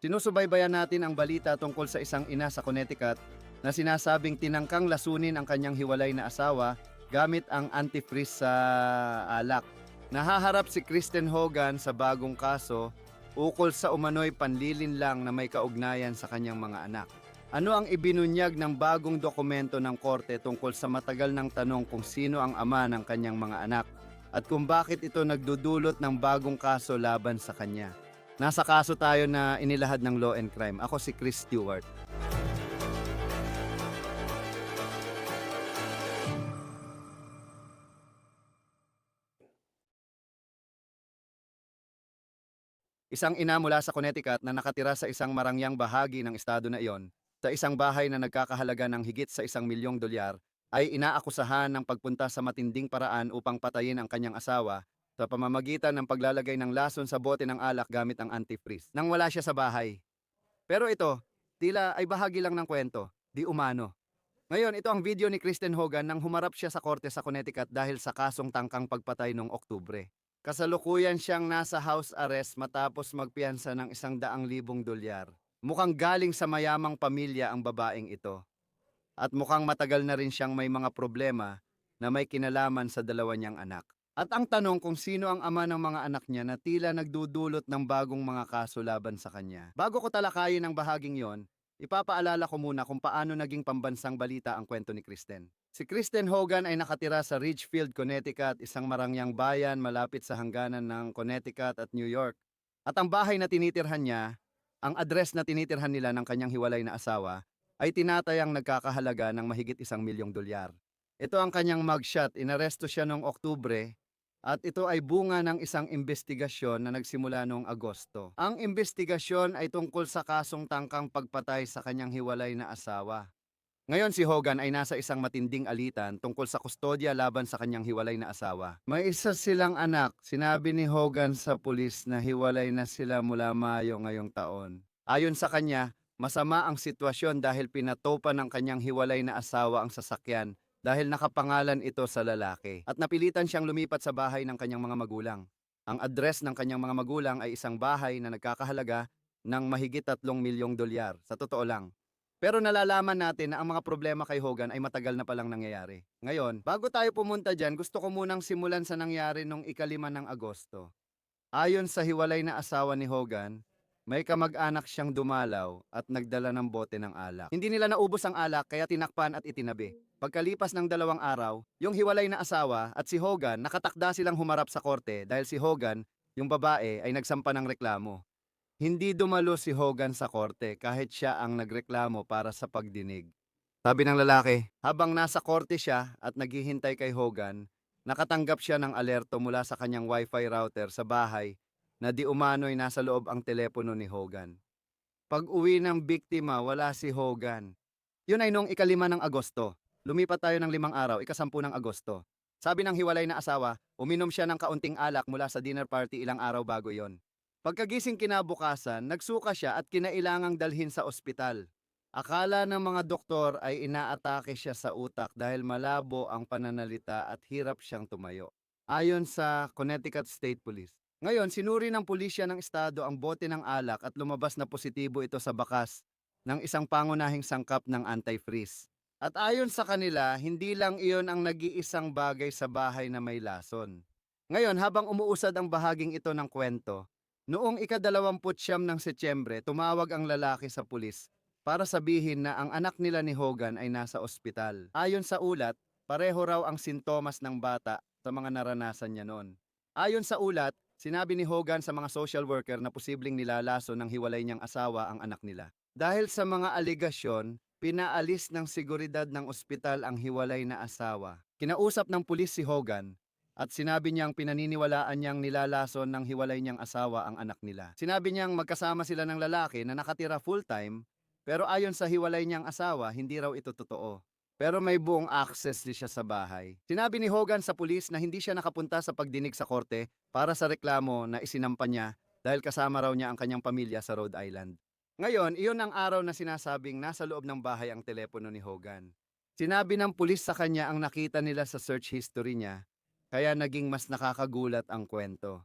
Sinusubaybayan natin ang balita tungkol sa isang ina sa Connecticut na sinasabing tinangkang lasunin ang kanyang hiwalay na asawa gamit ang antifreeze sa alak. Nahaharap si Kristen Hogan sa bagong kaso ukol sa umano'y panlilinlang na may kaugnayan sa kanyang mga anak. Ano ang ibinunyag ng bagong dokumento ng korte tungkol sa matagal ng tanong kung sino ang ama ng kanyang mga anak at kung bakit ito nagdudulot ng bagong kaso laban sa kanya? Nasa kaso tayo na inilahad ng Law and Crime. Ako si Chris Stewart. Isang ina mula sa Connecticut na nakatira sa isang marangyang bahagi ng estado na iyon, sa isang bahay na nagkakahalaga ng higit sa $1 milyong, ay inaakusahan ng pagpunta sa matinding paraan upang patayin ang kanyang asawa sa pamamagitan ng paglalagay ng lason sa bote ng alak gamit ang antifreeze nang wala siya sa bahay. Pero ito, tila ay bahagi lang ng kwento, di umano. Ngayon, ito ang video ni Kristen Hogan nang humarap siya sa korte sa Connecticut dahil sa kasong tangkang pagpatay noong Oktubre. Kasalukuyan siyang nasa house arrest matapos magpiyansa ng $100,000. Mukhang galing sa mayamang pamilya ang babaeng ito. At mukhang matagal na rin siyang may mga problema na may kinalaman sa dalawa niyang anak. At ang tanong kung sino ang ama ng mga anak niya na tila nagdudulot ng bagong mga kaso laban sa kanya. Bago ko talakayin ang bahaging yon, ipapaalala ko muna kung paano naging pambansang balita ang kwento ni Kristen. Si Kristen Hogan ay nakatira sa Ridgefield, Connecticut, isang marangyang bayan malapit sa hangganan ng Connecticut at New York. At ang bahay na tinitirhan niya, ang address na tinitirhan nila ng kanyang hiwalay na asawa, ay tinatayang nagkakahalaga ng mahigit $1 milyong. Ito ang kanyang mugshot. Inaresto siya noong Oktubre at ito ay bunga ng isang investigasyon na nagsimula noong Agosto. Ang investigasyon ay tungkol sa kasong tangkang pagpatay sa kanyang hiwalay na asawa. Ngayon si Hogan ay nasa isang matinding alitan tungkol sa kustodya laban sa kanyang hiwalay na asawa. May isa silang anak. Sinabi ni Hogan sa pulis na hiwalay na sila mula Mayo ngayong taon. Ayon sa kanya, masama ang sitwasyon dahil pinatopa ng kanyang hiwalay na asawa ang sasakyan dahil nakapangalan ito sa lalaki at napilitan siyang lumipat sa bahay ng kanyang mga magulang. Ang address ng kanyang mga magulang ay isang bahay na nagkakahalaga ng mahigit $3 milyong. Sa totoo lang. Pero nalalaman natin na ang mga problema kay Hogan ay matagal na palang nangyayari. Ngayon, bago tayo pumunta dyan, gusto ko munang simulan sa nangyari noong 5 ng Agosto. Ayon sa hiwalay na asawa ni Hogan, may kamag-anak siyang dumalaw at nagdala ng bote ng alak. Hindi nila naubos ang alak kaya tinakpan at itinabi. Pagkalipas ng 2 araw, yung hiwalay na asawa at si Hogan nakatakda silang humarap sa korte dahil si Hogan, yung babae, ay nagsampa ng reklamo. Hindi dumalo si Hogan sa korte kahit siya ang nagreklamo para sa pagdinig. Sabi ng lalaki, habang nasa korte siya at naghihintay kay Hogan, nakatanggap siya ng alerto mula sa kanyang wifi router sa bahay na di umano'y nasa loob ang telepono ni Hogan. Pag-uwi ng biktima, wala si Hogan. Yun ay noong 5 ng Agosto. Lumipat tayo ng 5 araw, 10 ng Agosto. Sabi ng hiwalay na asawa, uminom siya ng kaunting alak mula sa dinner party ilang araw bago yon. Pagkagising kinabukasan, nagsuka siya at kinailangang dalhin sa ospital. Akala ng mga doktor ay inaatake siya sa utak dahil malabo ang pananalita at hirap siyang tumayo. Ayon sa Connecticut State Police. Ngayon, sinuri ng pulisya ng estado ang bote ng alak at lumabas na positibo ito sa bakas ng isang pangunahing sangkap ng antifreeze. At ayon sa kanila, hindi lang iyon ang nag-iisang bagay sa bahay na may lason. Ngayon, habang umuusad ang bahaging ito ng kwento, noong ika-29 ng Setyembre, tumawag ang lalaki sa pulis para sabihin na ang anak nila ni Hogan ay nasa ospital. Ayon sa ulat, pareho raw ang sintomas ng bata sa mga naranasan niya noon. Ayon sa ulat, sinabi ni Hogan sa mga social worker na posibleng nilalaso ng hiwalay niyang asawa ang anak nila. Dahil sa mga aligasyon, pinaalis ng seguridad ng ospital ang hiwalay na asawa. Kinausap ng pulis si Hogan at sinabi niyang pinaniniwalaan niyang nilalason ng hiwalay niyang asawa ang anak nila. Sinabi niyang magkasama sila ng lalaki na nakatira full-time, pero ayon sa hiwalay niyang asawa, hindi raw ito totoo. Pero may buong access siya sa bahay. Sinabi ni Hogan sa pulis na hindi siya nakapunta sa pagdinig sa korte para sa reklamo na isinampa niya dahil kasama raw niya ang kanyang pamilya sa Rhode Island. Ngayon, iyon ang araw na sinasabing nasa loob ng bahay ang telepono ni Hogan. Sinabi ng pulis sa kanya ang nakita nila sa search history niya, kaya naging mas nakakagulat ang kwento.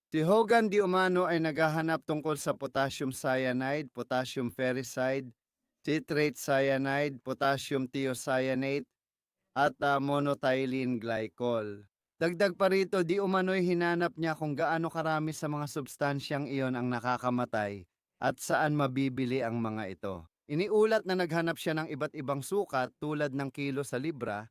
Si Hogan di umano ay naghahanap tungkol sa potassium cyanide, potassium ferricide, citrate cyanide, potassium thiocyanate, at monoethylene glycol. Dagdag pa rito, di umano'y hinanap niya kung gaano karami sa mga substansyang iyon ang nakakamatay at saan mabibili ang mga ito. Iniulat na naghanap siya ng iba't ibang sukat tulad ng kilo sa libra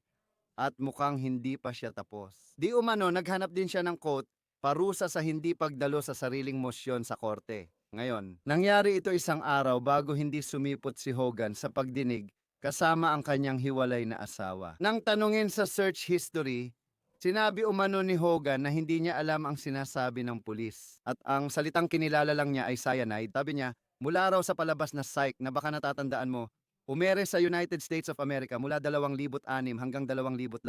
at mukhang hindi pa siya tapos. Di umano, naghanap din siya ng quote, parusa sa hindi pagdalo sa sariling mosyon sa korte. Ngayon, nangyari ito isang araw bago hindi sumipot si Hogan sa pagdinig kasama ang kanyang hiwalay na asawa. Nang tanungin sa search history, sinabi umano ni Hogan na hindi niya alam ang sinasabi ng pulis. At ang salitang kinilala lang niya ay cyanide. Sabi niya, mula raw sa palabas na Psych na baka natatandaan mo, umere sa United States of America mula 2006 hanggang 2014.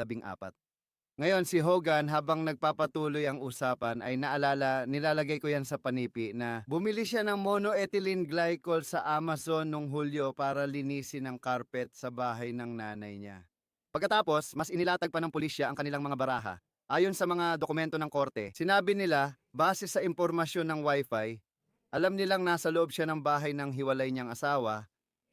Ngayon si Hogan habang nagpapatuloy ang usapan ay nilalagay ko yan sa panipi na bumili siya ng monoethylene glycol sa Amazon nung Hulyo para linisin ang carpet sa bahay ng nanay niya. Pagkatapos, mas inilatag pa ng pulisya ang kanilang mga baraha. Ayon sa mga dokumento ng korte, sinabi nila, base sa impormasyon ng Wi-Fi, alam nilang nasa loob siya ng bahay ng hiwalay niyang asawa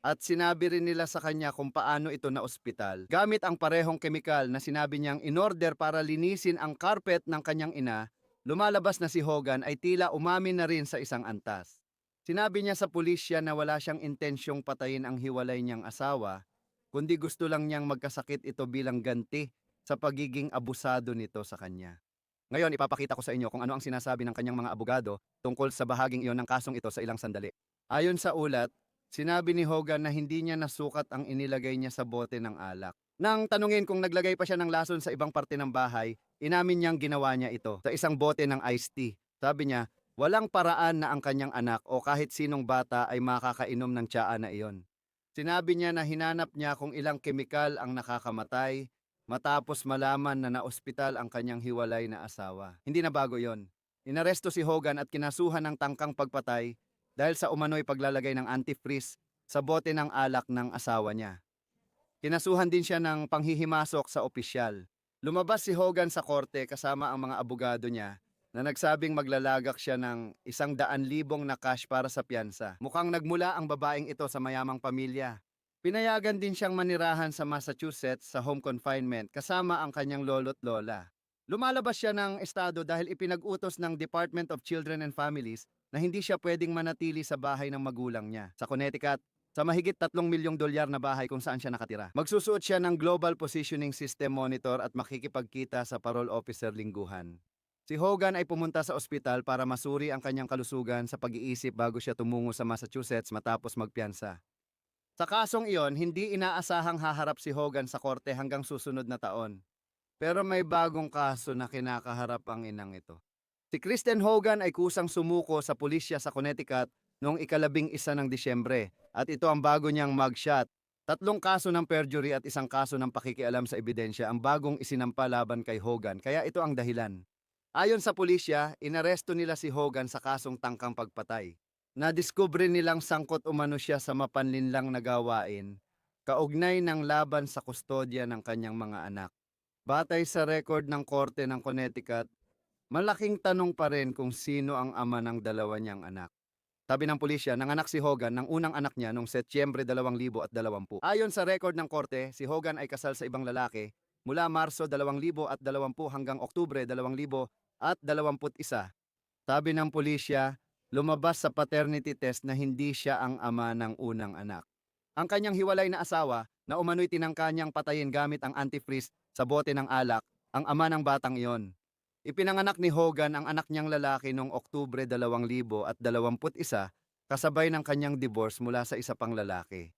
at sinabi rin nila sa kanya kung paano ito na ospital. Gamit ang parehong kemikal na sinabi niyang in-order para linisin ang carpet ng kanyang ina, lumalabas na si Hogan ay tila umamin na rin sa isang antas. Sinabi niya sa pulisya na wala siyang intensyong patayin ang hiwalay niyang asawa, kundi gusto lang niyang magkasakit ito bilang ganti sa pagiging abusado nito sa kanya. Ngayon, ipapakita ko sa inyo kung ano ang sinasabi ng kanyang mga abogado tungkol sa bahaging iyon ng kasong ito sa ilang sandali. Ayon sa ulat, sinabi ni Hogan na hindi niya nasukat ang inilagay niya sa bote ng alak. Nang tanungin kung naglagay pa siya ng lason sa ibang parte ng bahay, inamin niyang ginawa niya ito sa isang bote ng iced tea. Sabi niya, walang paraan na ang kanyang anak o kahit sinong bata ay makakainom ng tsaa na iyon. Sinabi niya na hinanap niya kung ilang kemikal ang nakakamatay matapos malaman na naospital ang kanyang hiwalay na asawa. Hindi na bago yon. Inaresto si Hogan at kinasuhan ng tangkang pagpatay dahil sa umano'y paglalagay ng antifreeze sa bote ng alak ng asawa niya. Kinasuhan din siya ng panghihimasok sa opisyal. Lumabas si Hogan sa korte kasama ang mga abogado niya na nagsabing maglalagak siya ng 100,000 na cash para sa piyansa. Mukhang nagmula ang babaeng ito sa mayamang pamilya. Pinayagan din siyang manirahan sa Massachusetts sa home confinement kasama ang kanyang lolo't lola. Lumalabas siya ng estado dahil ipinag-utos ng Department of Children and Families na hindi siya pwedeng manatili sa bahay ng magulang niya sa Connecticut, sa mahigit $3 milyong na bahay kung saan siya nakatira. Magsusuot siya ng Global Positioning System Monitor at makikipagkita sa parole officer lingguhan. Si Hogan ay pumunta sa ospital para masuri ang kanyang kalusugan sa pag-iisip bago siya tumungo sa Massachusetts matapos magpiyansa. Sa kasong iyon, hindi inaasahang haharap si Hogan sa korte hanggang susunod na taon. Pero may bagong kaso na kinakaharap ang inang ito. Si Kristen Hogan ay kusang sumuko sa pulisya sa Connecticut noong 11 ng Disyembre at ito ang bago niyang mugshot. 3 kaso ng perjury at 1 kaso ng pakikialam sa ebidensya ang bagong isinampa laban kay Hogan, kaya ito ang dahilan. Ayon sa pulisya, inaresto nila si Hogan sa kasong tangkang pagpatay. Nadiskubre nilang sangkot umano siya sa mapanlinlang na gawain, kaugnay ng laban sa kustodya ng kanyang mga anak. Batay sa record ng korte ng Connecticut, malaking tanong pa rin kung sino ang ama ng dalawa niyang anak. Sabi ng pulisya, nanganak si Hogan ng unang anak niya noong Setyembre 2020. Ayon sa record ng korte, si Hogan ay kasal sa ibang lalaki mula Marso 2020 hanggang Oktubre 2021. Sabi ng pulisya, lumabas sa paternity test na hindi siya ang ama ng unang anak. Ang kanyang hiwalay na asawa na umano'y tinangka niyang patayin gamit ang antifreeze sa bote ng alak, ang ama ng batang iyon. Ipinanganak ni Hogan ang anak niyang lalaki noong Oktubre 2021 kasabay ng kanyang divorce mula sa isa pang lalaki.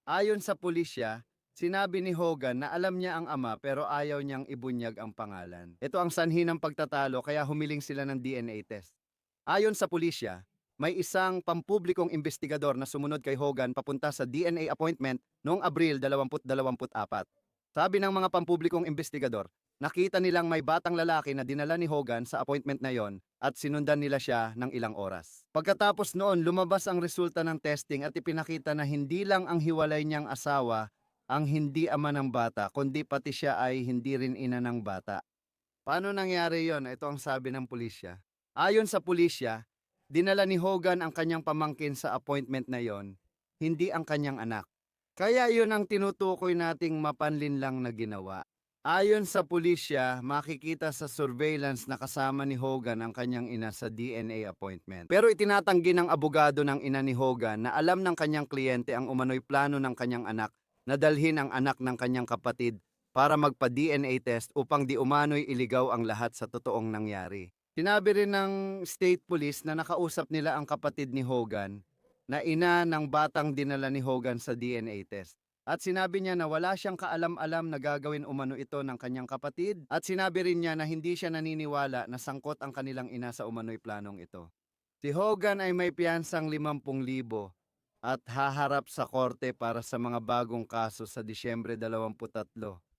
Ayon sa pulisya, sinabi ni Hogan na alam niya ang ama pero ayaw niyang ibunyag ang pangalan. Ito ang sanhi ng pagtatalo kaya humiling sila ng DNA test. Ayon sa pulisya, may isang pampublikong investigador na sumunod kay Hogan papunta sa DNA appointment noong Abril 2024. Sabi ng mga pampublikong investigador, nakita nilang may batang lalaki na dinala ni Hogan sa appointment na yon at sinundan nila siya ng ilang oras. Pagkatapos noon, lumabas ang resulta ng testing at ipinakita na hindi lang ang hiwalay niyang asawa ang hindi ama ng bata, kundi pati siya ay hindi rin ina ng bata. Paano nangyari yon? Ito ang sabi ng pulisya. Ayon sa pulisya, dinala ni Hogan ang kanyang pamangkin sa appointment na yon, hindi ang kanyang anak. Kaya yun ang tinutukoy nating mapanlinlang na ginawa. Ayon sa pulisya, makikita sa surveillance na kasama ni Hogan ang kanyang ina sa DNA appointment. Pero itinatanggi ng abogado ng ina ni Hogan na alam ng kanyang kliyente ang umano'y plano ng kanyang anak na dalhin ang anak ng kanyang kapatid para magpa-DNA test upang di umano'y iligaw ang lahat sa totoong nangyari. Sinabi rin ng state police na nakausap nila ang kapatid ni Hogan na ina ng batang dinala ni Hogan sa DNA test. At sinabi niya na wala siyang kaalam-alam na gagawin umano ito ng kanyang kapatid at sinabi rin niya na hindi siya naniniwala na sangkot ang kanilang ina sa umano'y planong ito. Si Hogan ay may piyansang 50,000 at haharap sa korte para sa mga bagong kaso sa Disyembre 23.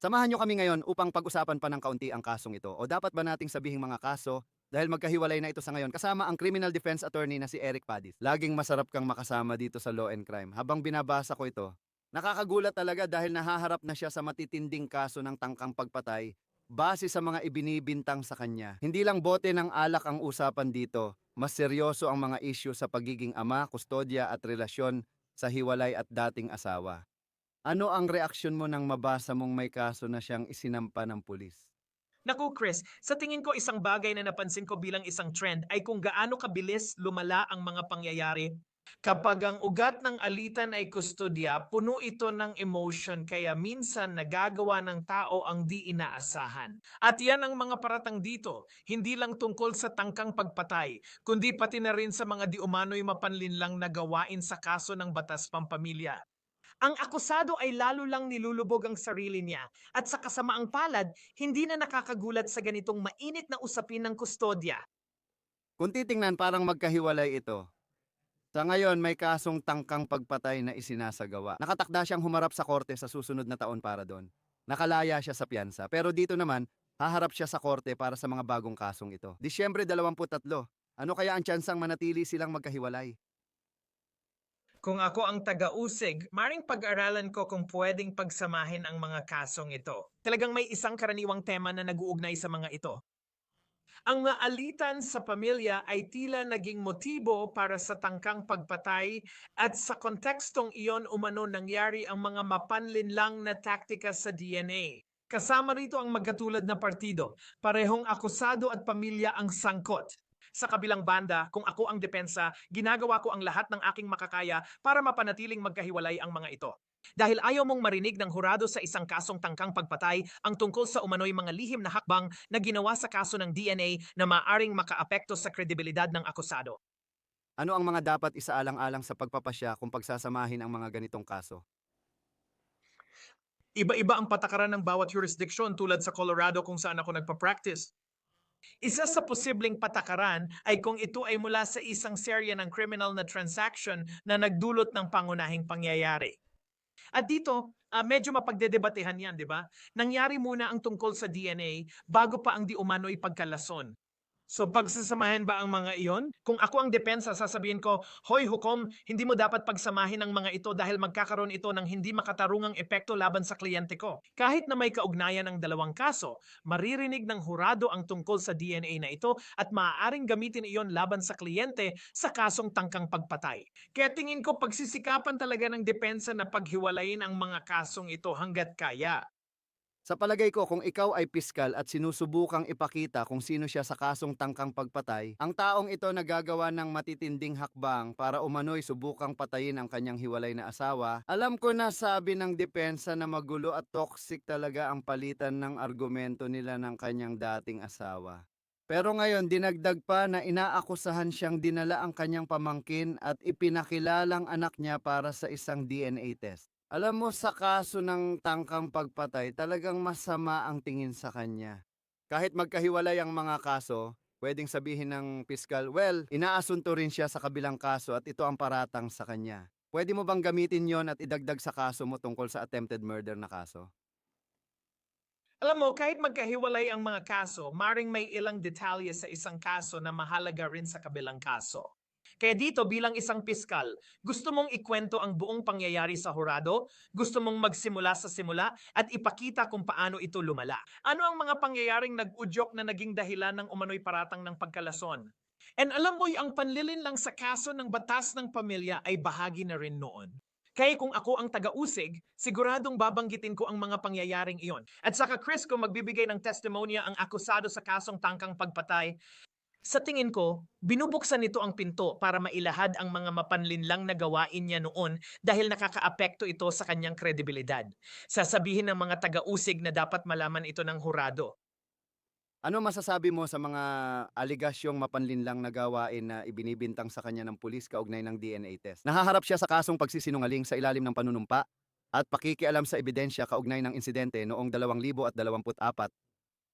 Samahan niyo kami ngayon upang pag-usapan pa ng kaunti ang kasong ito o dapat ba nating sabihing mga kaso dahil magkahiwalay na ito sa ngayon kasama ang criminal defense attorney na si Eric Padis. Laging masarap kang makasama dito sa Law and Crime. Habang binabasa ko ito, nakakagulat talaga dahil nahaharap na siya sa matitinding kaso ng tangkang pagpatay base sa mga ibinibintang sa kanya. Hindi lang bote ng alak ang usapan dito, mas seryoso ang mga issue sa pagiging ama, kustodya at relasyon sa hiwalay at dating asawa. Ano ang reaksyon mo nang mabasa mong may kaso na siyang isinampa ng pulis? Naku Chris, sa tingin ko isang bagay na napansin ko bilang isang trend ay kung gaano kabilis lumala ang mga pangyayari. Kapag ang ugat ng alitan ay kustodya, puno ito ng emotion kaya minsan nagagawa ng tao ang di inaasahan. At yan ang mga paratang dito, hindi lang tungkol sa tangkang pagpatay, kundi pati na rin sa mga di umano'y mapanlinlang na gawain sa kaso ng batas pampamilya. Ang akusado ay lalo lang nilulubog ang sarili niya at sa kasamaang palad, hindi na nakakagulat sa ganitong mainit na usapin ng kustodya. Kung titingnan parang magkahiwalay ito. Sa ngayon may kasong tangkang pagpatay na isinasagawa. Nakatakda siyang humarap sa korte sa susunod na taon para doon. Nakalaya siya sa piyansa. Pero dito naman, haharap siya sa korte para sa mga bagong kasong ito. Disyembre 23. Ano kaya ang tsansang manatili silang magkahiwalay? Kung ako ang taga-usig, maring pag-aralan ko kung pwedeng pagsamahin ang mga kasong ito. Talagang may isang karaniwang tema na nag-uugnay sa mga ito. Ang alitan sa pamilya ay tila naging motibo para sa tangkang pagpatay at sa kontekstong iyon umano nangyari ang mga mapanlinlang na taktika sa DNA. Kasama rito ang magkatulad na partido, parehong akusado at pamilya ang sangkot. Sa kabilang banda, kung ako ang depensa, ginagawa ko ang lahat ng aking makakaya para mapanatiling magkahiwalay ang mga ito. Dahil ayaw mong marinig ng hurado sa isang kasong tangkang pagpatay ang tungkol sa umano'y mga lihim na hakbang na ginawa sa kaso ng DNA na maaring makaapekto sa kredibilidad ng akusado. Ano ang mga dapat isaalang-alang sa pagpapasya kung pagsasamahin ang mga ganitong kaso? Iba-iba ang patakaran ng bawat jurisdiction tulad sa Colorado kung saan ako nagpa-practice. Isa sa posibleng patakaran ay kung ito ay mula sa isang serya ng criminal na transaction na nagdulot ng pangunahing pangyayari. At dito, medyo mapagdedebatehan yan, di ba? Nangyari muna ang tungkol sa DNA bago pa ang di umano'y pagkalason. So pagsasamahin ba ang mga iyon? Kung ako ang depensa, sasabihin ko, Hoy hukom, hindi mo dapat pagsamahin ang mga ito dahil magkakaroon ito ng hindi makatarungang epekto laban sa kliyente ko. Kahit na may kaugnayan ng dalawang kaso, maririnig ng hurado ang tungkol sa DNA na ito at maaaring gamitin iyon laban sa kliyente sa kasong tangkang pagpatay. Kaya tingin ko pagsisikapan talaga ng depensa na paghiwalayin ang mga kasong ito hanggat kaya. Sa palagay ko, kung ikaw ay piskal at sinusubukang ipakita kung sino siya sa kasong tangkang pagpatay, ang taong ito nagagawa ng matitinding hakbang para umano'y subukang patayin ang kanyang hiwalay na asawa, alam ko na sabi ng depensa na magulo at toxic talaga ang palitan ng argumento nila ng kanyang dating asawa. Pero ngayon, dinagdag pa na inaakusahan siyang dinala ang kanyang pamangkin at ipinakilalang anak niya para sa isang DNA test. Alam mo sa kaso ng tangkang pagpatay, talagang masama ang tingin sa kanya. Kahit magkahiwalay ang mga kaso, pwedeng sabihin ng piskal, well, inaasunto rin siya sa kabilang kaso at ito ang paratang sa kanya. Pwede mo bang gamitin yon at idagdag sa kaso mo tungkol sa attempted murder na kaso? Alam mo, kahit magkahiwalay ang mga kaso, maring may ilang detalye sa isang kaso na mahalaga rin sa kabilang kaso. Kaya dito bilang isang piskal, gusto mong ikwento ang buong pangyayari sa hurado, gusto mong magsimula sa simula at ipakita kung paano ito lumala. Ano ang mga pangyayaring nag-udyok na naging dahilan ng umano'y paratang ng pagkalason? And alam mo, ang panlilinlang sa kaso ng batas ng pamilya ay bahagi na rin noon. Kaya kung ako ang taga-usig, siguradong babanggitin ko ang mga pangyayaring iyon. At saka Chris, kung magbibigay ng testimonya ang akusado sa kasong tangkang pagpatay, sa tingin ko, binubuksan nito ang pinto para mailahad ang mga mapanlinlang na gawain niya noon dahil nakakaapekto ito sa kanyang kredibilidad. Sasabihin ng mga taga-usig na dapat malaman ito ng hurado. Ano masasabi mo sa mga aligasyong mapanlinlang na gawain na ibinibintang sa kanya ng pulis kaugnay ng DNA test? Nahaharap siya sa kasong pagsisinungaling sa ilalim ng panunumpa at pakikialam sa ebidensya kaugnay ng insidente noong 2024.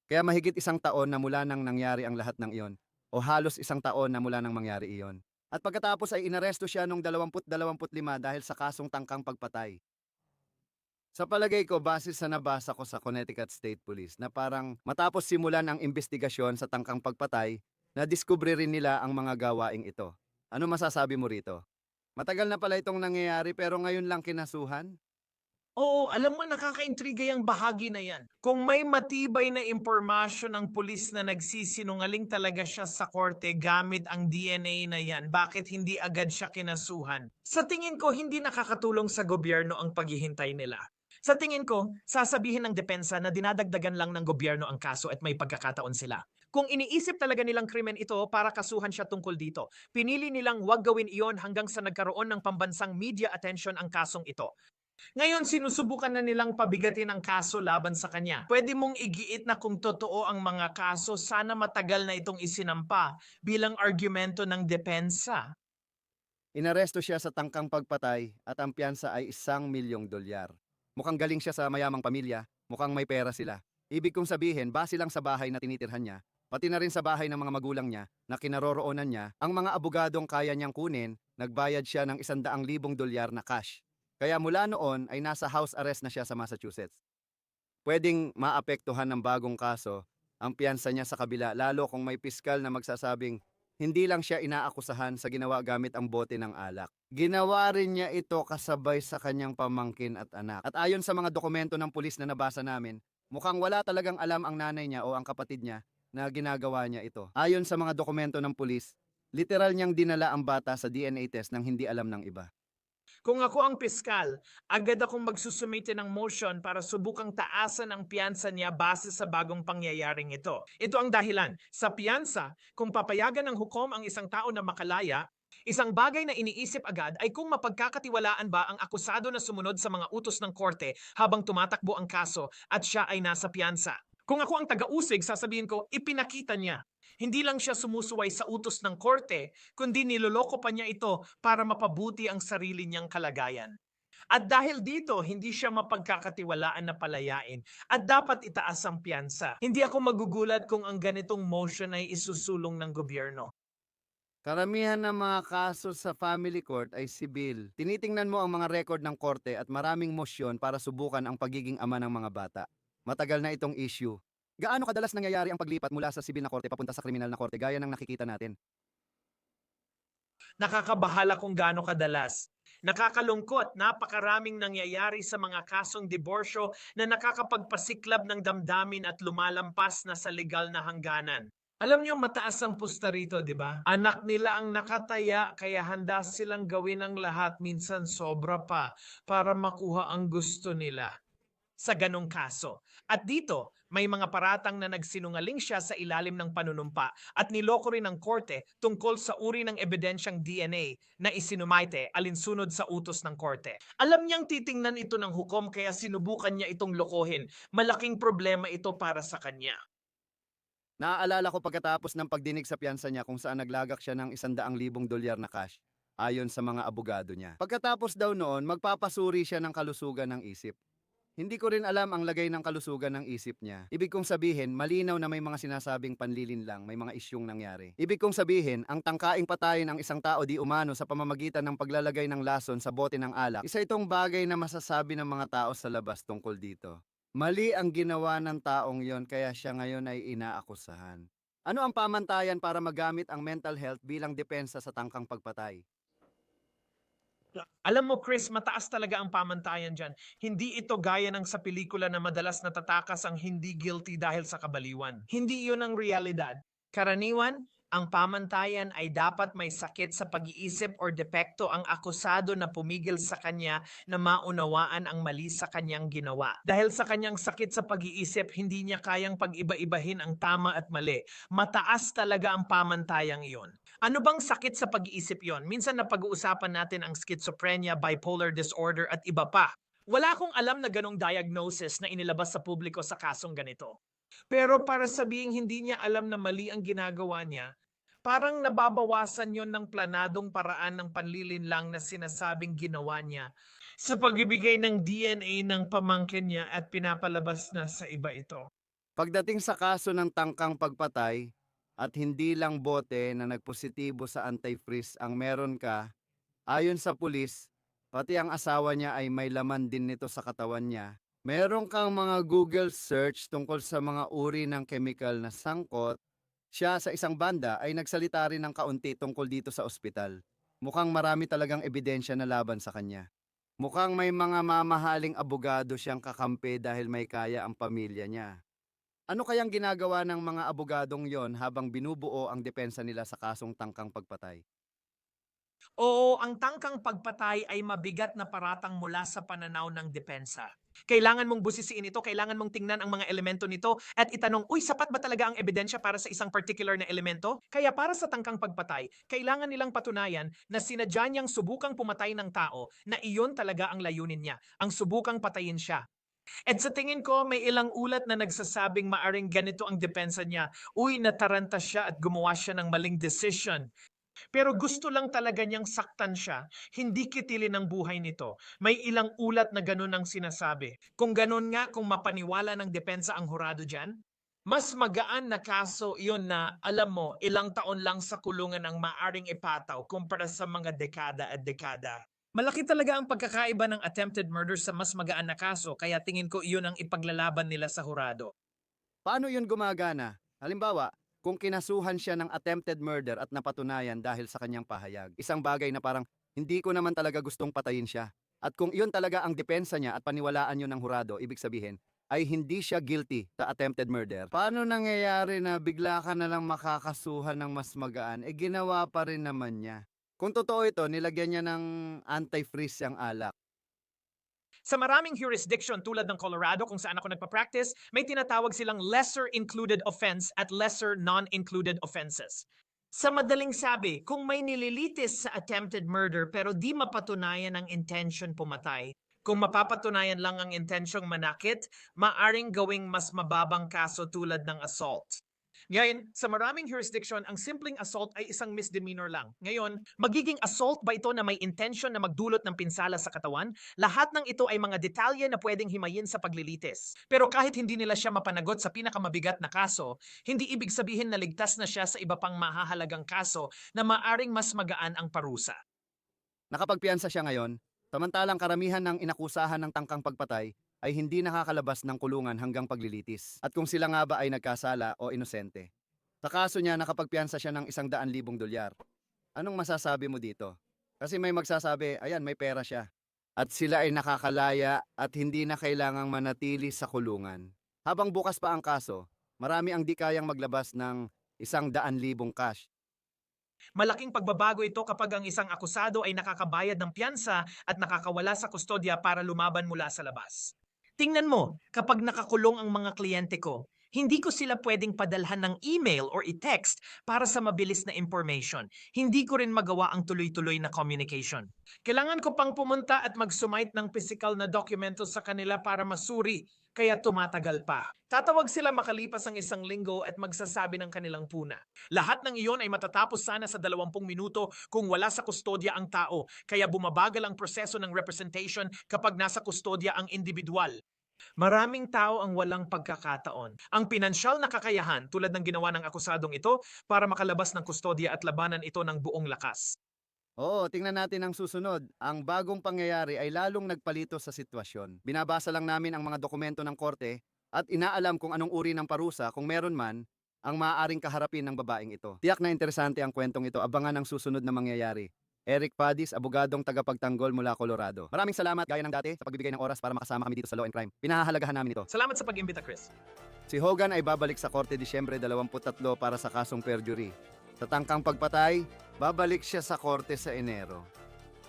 Kaya mahigit isang taon na mula nang nangyari ang lahat ng iyon, o halos isang taon na mula nang mangyari iyon. At pagkatapos ay inaresto siya noong 2025 dahil sa kasong tangkang pagpatay. Sa palagay ko, base sa nabasa ko sa Connecticut State Police na parang matapos simulan ang investigasyon sa tangkang pagpatay, nadiskubre rin nila ang mga gawaing ito. Ano masasabi mo rito? Matagal na pala itong nangyayari pero ngayon lang kinasuhan? Oo, alam mo nakakaintriga yung bahagi na yan. Kung may matibay na impormasyon ng pulis na nagsisinungaling talaga siya sa korte gamit ang DNA na yan, bakit hindi agad siya kinasuhan? Sa tingin ko, hindi nakakatulong sa gobyerno ang paghihintay nila. Sa tingin ko, sasabihin ng depensa na dinadagdagan lang ng gobyerno ang kaso at may pagkakataon sila. Kung iniisip talaga nilang krimen ito para kasuhan siya tungkol dito, pinili nilang wag gawin iyon hanggang sa nagkaroon ng pambansang media attention ang kasong ito. Ngayon, sinusubukan na nilang pabigatin ang kaso laban sa kanya. Pwede mong igiit na kung totoo ang mga kaso, sana matagal na itong isinampa bilang argumento ng depensa. Inaresto siya sa tangkang pagpatay at ang piyansa ay $1,000,000. Mukhang galing siya sa mayamang pamilya, mukhang may pera sila. Ibig kong sabihin, base lang sa bahay na tinitirhan niya, pati na rin sa bahay ng mga magulang niya na kinaroroonan niya, ang mga abogadong kaya niyang kunin, nagbayad siya ng $100,000 na cash. Kaya mula noon ay nasa house arrest na siya sa Massachusetts. Pwedeng maapektuhan ng bagong kaso ang piyansa niya sa kabila lalo kung may piskal na magsasabing hindi lang siya inaakusahan sa ginawa gamit ang bote ng alak. Ginawa rin niya ito kasabay sa kanyang pamangkin at anak. At ayon sa mga dokumento ng pulis na nabasa namin, mukhang wala talagang alam ang nanay niya o ang kapatid niya na ginagawa niya ito. Ayon sa mga dokumento ng pulis, literal niyang dinala ang bata sa DNA test nang hindi alam ng iba. Kung ako ang piskal, agad akong magsusumite ng motion para subukang taasan ang piyansa niya base sa bagong pangyayaring ito. Ito ang dahilan. Sa piyansa, kung papayagan ng hukom ang isang tao na makalaya, isang bagay na iniisip agad ay kung mapagkakatiwalaan ba ang akusado na sumunod sa mga utos ng korte habang tumatakbo ang kaso at siya ay nasa piyansa. Kung ako ang taga-usig, sasabihin ko, ipinakita niya. Hindi lang siya sumusuway sa utos ng korte, kundi niloloko pa niya ito para mapabuti ang sarili niyang kalagayan. At dahil dito, hindi siya mapagkakatiwalaan na palayain at dapat itaas ang piyansa. Hindi ako magugulat kung ang ganitong motion ay isusulong ng gobyerno. Karamihan ng mga kaso sa family court ay sibil. Tinitingnan mo ang mga record ng korte at maraming mosyon para subukan ang pagiging ama ng mga bata. Matagal na itong issue. Gaano kadalas nangyayari ang paglipat mula sa sibil na korte papunta sa kriminal na korte gaya ng nakikita natin? Nakakabahala kung gaano kadalas. Nakakalungkot, napakaraming nangyayari sa mga kasong diborsyo na nakakapagpasiklab ng damdamin at lumalampas na sa legal na hangganan. Alam niyo, mataas ang pusta rito, di ba? Anak nila ang nakataya, kaya handa silang gawin ang lahat, minsan sobra pa, para makuha ang gusto nila sa ganong kaso. At dito, may mga paratang na nagsinungaling siya sa ilalim ng panunumpa at niloko rin ng korte tungkol sa uri ng ebidensyang DNA na isinumite alinsunod sa utos ng korte. Alam niyang titingnan ito ng hukom kaya sinubukan niya itong lokohin. Malaking problema ito para sa kanya. Naaalala ko pagkatapos ng pagdinig sa piyansa niya kung saan naglagak siya ng $100,000 na cash ayon sa mga abogado niya. Pagkatapos daw noon, magpapasuri siya ng kalusugan ng isip. Hindi ko rin alam ang lagay ng kalusugan ng isip niya. Ibig kong sabihin, malinaw na may mga sinasabing panlilin lang, may mga isyong nangyari. Ibig kong sabihin, ang tangkaing patayin ang isang tao di umano sa pamamagitan ng paglalagay ng lason sa bote ng alak. Isa itong bagay na masasabi ng mga tao sa labas tungkol dito. Mali ang ginawa ng taong yon kaya siya ngayon ay inaakusahan. Ano ang pamantayan para magamit ang mental health bilang depensa sa tangkang pagpatay? Alam mo Chris, mataas talaga ang pamantayan diyan. Hindi ito gaya ng sa pelikula na madalas natatakas ang hindi guilty dahil sa kabaliwan. Hindi iyon ang realidad. Karaniwan, ang pamantayan ay dapat may sakit sa pag-iisip or depekto ang akusado na pumigil sa kanya na maunawaan ang mali sa kanyang ginawa. Dahil sa kanyang sakit sa pag-iisip, hindi niya kayang pag-iba-ibahin ang tama at mali. Mataas talaga ang pamantayang iyon. Ano bang sakit sa pag-iisip yon? Minsan napag-uusapan natin ang schizophrenia, bipolar disorder at iba pa. Wala akong alam na ganong diagnosis na inilabas sa publiko sa kasong ganito. Pero para sabihing hindi niya alam na mali ang ginagawa niya, parang nababawasan yon ng planadong paraan ng panlilinlang na sinasabing ginawa niya sa pagbibigay ng DNA ng pamangkin niya at pinapalabas na sa iba ito. Pagdating sa kaso ng tangkang pagpatay at hindi lang bote na nagpositibo sa antifreeze ang meron ka, ayon sa pulis, pati ang asawa niya ay may laman din nito sa katawan niya. Meron kang mga Google search tungkol sa mga uri ng chemical na sangkot. Siya sa isang banda ay nagsalita rin ng kaunti tungkol dito sa ospital. Mukhang marami talagang ebidensya na laban sa kanya. Mukhang may mga mamahaling abogado siyang kakampi dahil may kaya ang pamilya niya. Ano kayang ginagawa ng mga abogadong yon habang binubuo ang depensa nila sa kasong tangkang pagpatay? Oo, ang tangkang pagpatay ay mabigat na paratang mula sa pananaw ng depensa. Kailangan mong busisiin ito, kailangan mong tingnan ang mga elemento nito at itanong, uy, sapat ba talaga ang ebidensya para sa isang particular na elemento? Kaya para sa tangkang pagpatay, kailangan nilang patunayan na sinadya niyang subukang pumatay ng tao na iyon talaga ang layunin niya, ang subukang patayin siya. At sa tingin ko, may ilang ulat na nagsasabing maaring ganito ang depensa niya. Uy, nataranta siya at gumawa siya ng maling decision. Pero gusto lang talaga niyang saktan siya, hindi kitilin ang buhay nito. May ilang ulat na ganun ang sinasabi. Kung ganun nga, kung mapaniwala ng depensa ang hurado dyan, mas magaan na kaso iyon na, alam mo, ilang taon lang sa kulungan ang maaring ipataw kumpara sa mga dekada at dekada. Malaki talaga ang pagkakaiba ng attempted murder sa mas magaan na kaso, kaya tingin ko iyon ang ipaglalaban nila sa hurado. Paano yun gumagana? Halimbawa, kung kinasuhan siya ng attempted murder at napatunayan dahil sa kanyang pahayag, isang bagay na parang hindi ko naman talaga gustong patayin siya. At kung iyon talaga ang depensa niya at paniwalaan yun ng hurado, ibig sabihin, ay hindi siya guilty sa attempted murder. Paano nangyayari na bigla ka na lang makakasuhan ng mas magaan? Eh ginawa pa rin naman niya. Kung totoo ito, nilagyan niya ng anti-freeze ang alak. Sa maraming jurisdiction tulad ng Colorado kung saan ako nagpa-practice, may tinatawag silang lesser included offense at lesser non-included offenses. Sa madaling sabi, kung may nililitis sa attempted murder pero di mapatunayan ang intention pumatay, kung mapapatunayan lang ang intensyong manakit, maaring gawing mas mababang kaso tulad ng assault. Ngayon, sa maraming jurisdiction, ang simpleng assault ay isang misdemeanor lang. Ngayon, magiging assault ba ito na may intention na magdulot ng pinsala sa katawan? Lahat ng ito ay mga detalye na pwedeng himayin sa paglilitis. Pero kahit hindi nila siya mapanagot sa pinakamabigat na kaso, hindi ibig sabihin na ligtas na siya sa iba pang mahahalagang kaso na maaring mas magaan ang parusa. Nakapagpiyansa siya ngayon, samantalang karamihan ng inakusahan ng tangkang pagpatay ay hindi nakakalabas ng kulungan hanggang paglilitis. At kung sila nga ba ay nagkasala o inosente. Sa kaso niya, nakapagpiyansa siya ng $100,000. Anong masasabi mo dito? Kasi may magsasabi, ayan, may pera siya. At sila ay nakakalaya at hindi na kailangang manatili sa kulungan. Habang bukas pa ang kaso, marami ang di kayang maglabas ng $100,000 cash. Malaking pagbabago ito kapag ang isang akusado ay nakakabayad ng piyansa at nakakawala sa kustodya para lumaban mula sa labas. Tingnan mo, kapag nakakulong ang mga kliyente ko, hindi ko sila pwedeng padalhan ng email or i-text para sa mabilis na information. Hindi ko rin magawa ang tuloy-tuloy na communication. Kailangan ko pang pumunta at mag-sumite ng physical na dokumento sa kanila para masuri, kaya tumatagal pa. Tatawag sila makalipas ang isang linggo at magsasabi ng kanilang puna. Lahat ng iyon ay matatapos sana sa 20 minuto kung wala sa kustodya ang tao, kaya bumabagal ang proseso ng representation kapag nasa kustodya ang individual. Maraming tao ang walang pagkakataon. Ang pinansyal na kakayahan tulad ng ginawa ng akusadong ito para makalabas ng kustodya at labanan ito ng buong lakas. Oo, tingnan natin ang susunod. Ang bagong pangyayari ay lalong nagpalito sa sitwasyon. Binabasa lang namin ang mga dokumento ng korte at inaalam kung anong uri ng parusa kung meron man ang maaaring kaharapin ng babaeng ito. Tiyak na interesante ang kwentong ito. Abangan ang susunod na mangyayari. Eric Padis, abogadong tagapagtanggol mula Colorado. Maraming salamat gaya ng dati sa pagbibigay ng oras para makasama kami dito sa Law and Crime. Pinahahalagahan namin ito. Salamat sa pag-imbita, Chris. Si Hogan ay babalik sa Korte Disyembre 23 para sa kasong perjury. Sa tangkang pagpatay, babalik siya sa korte sa Enero.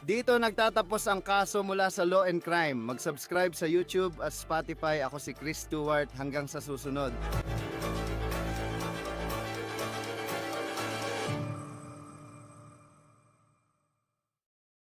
Dito nagtatapos ang kaso mula sa Law and Crime. Mag-subscribe sa YouTube at Spotify. Ako si Chris Stewart. Hanggang sa susunod.